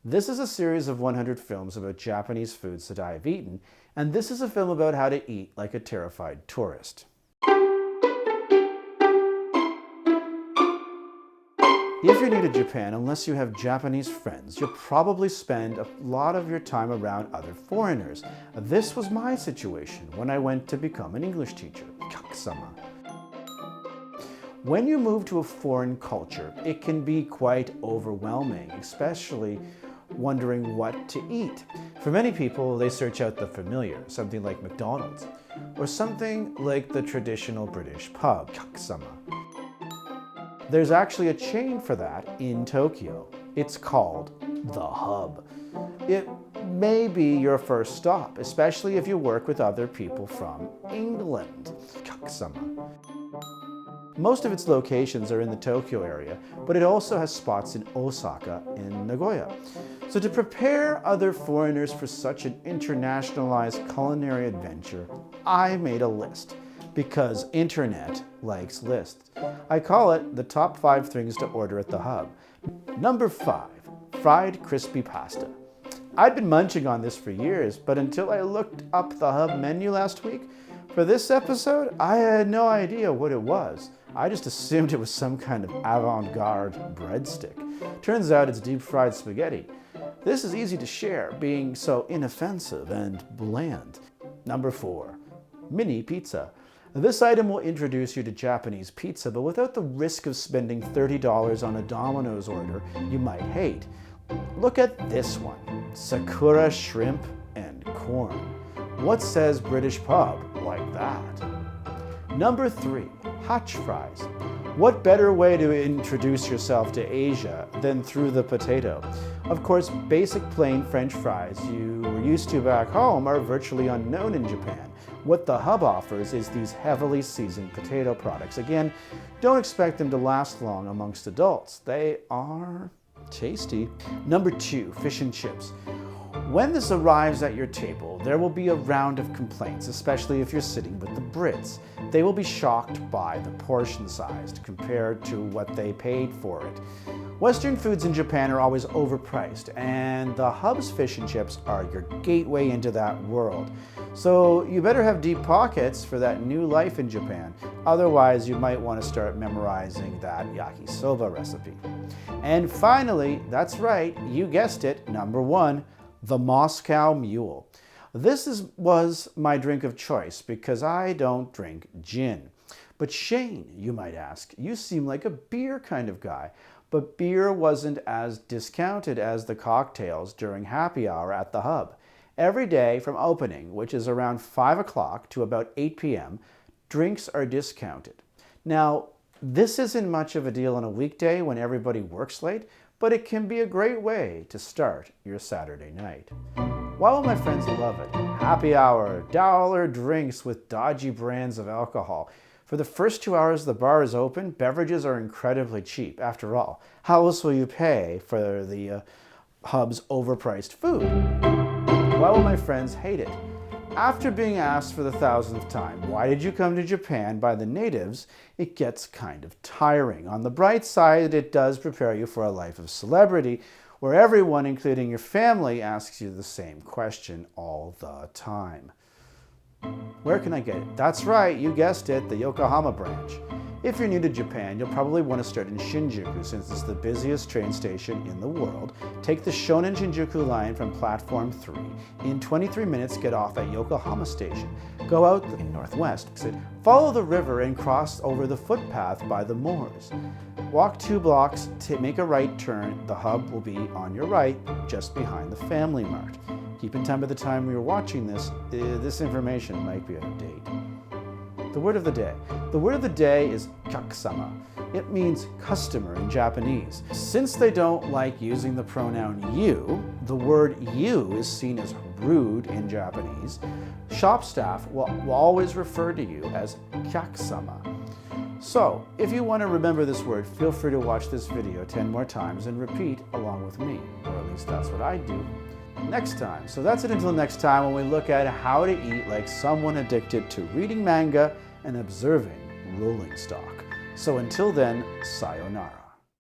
This is a series of 100 films about Japanese foods that I have eaten, and this is a film about how to eat like a terrified tourist. If you're new to Japan, unless you have Japanese friends, you'll probably spend a lot of your time around other foreigners. This was my situation when I went to become an English teacher, kakisama. When you move to a foreign culture, it can be quite overwhelming, especially wondering what to eat. For many people, they search out the familiar, something like McDonald's, or something like the traditional British pub, kakisama. There's actually a chain for that in Tokyo. It's called The Hub. It may be your first stop, especially if you work with other people from England, kakisama. Most of its locations are in the Tokyo area, but it also has spots in Osaka and Nagoya. So to prepare other foreigners for such an internationalized culinary adventure, I made a list, because internet likes lists. I call it the top 5 things to order at the Hub. Number 5, fried crispy pasta. I'd been munching on this for years, but until I looked up the Hub menu last week, for this episode, I had no idea what it was. I just assumed it was some kind of avant-garde breadstick. Turns out it's deep-fried spaghetti. This is easy to share, being so inoffensive and bland. Number 4, mini pizza. This item will introduce you to Japanese pizza, but without the risk of spending $30 on a Domino's order you might hate. Look at this one, sakura shrimp and corn. What says British pub like that? Number 3, hotch fries. What better way to introduce yourself to Asia than through the potato? Of course, basic plain French fries you were used to back home are virtually unknown in Japan. What the Hub offers is these heavily seasoned potato products. Again, don't expect them to last long amongst adults. They are tasty. Number 2, fish and chips. When this arrives at your table, there will be a round of complaints, especially if you're sitting with the Brits. They will be shocked by the portion size compared to what they paid for it. Western foods in Japan are always overpriced, and the Hub's fish and chips are your gateway into that world. So you better have deep pockets for that new life in Japan. Otherwise, you might want to start memorizing that yakisoba recipe. And finally, that's right, you guessed it, number 1, the Moscow Mule. This was my drink of choice because I don't drink gin. But Shane, you might ask, you seem like a beer kind of guy. But beer wasn't as discounted as the cocktails during happy hour at the Hub. Every day from opening, which is around 5 o'clock to about 8 p.m., drinks are discounted. Now, this isn't much of a deal on a weekday when everybody works late, but it can be a great way to start your Saturday night. Why will my friends love it? Happy hour, dollar drinks with dodgy brands of alcohol. For the first 2 hours the bar is open, beverages are incredibly cheap. After all, how else will you pay for the Hub's overpriced food? Why will my friends hate it? After being asked for the 1,000th time, why did you come to Japan by the natives, it gets kind of tiring. On the bright side, it does prepare you for a life of celebrity, where everyone, including your family, asks you the same question all the time. Where can I get it? That's right, you guessed it, the Yokohama branch. If you're new to Japan, you'll probably want to start in Shinjuku since it's the busiest train station in the world. Take the Shonan Shinjuku line from platform 3. In 23 minutes, get off at Yokohama Station. Go out in northwest, follow the river and cross over the footpath by the moors. Walk 2 blocks to make a right turn. The Hub will be on your right, just behind the Family Mart. Keep in time by the time you're watching this, this information might be out of date. The word of the day. The word of the day is kakisama. It means customer in Japanese. Since they don't like using the pronoun you, the word you is seen as rude in Japanese. Shop staff will always refer to you as kyakisama. So, if you want to remember this word, feel free to watch this video 10 more times and repeat along with me, or at least that's what I do. Next time. So that's it until next time when we look at how to eat like someone addicted to reading manga and observing rolling stock. So until then, sayonara.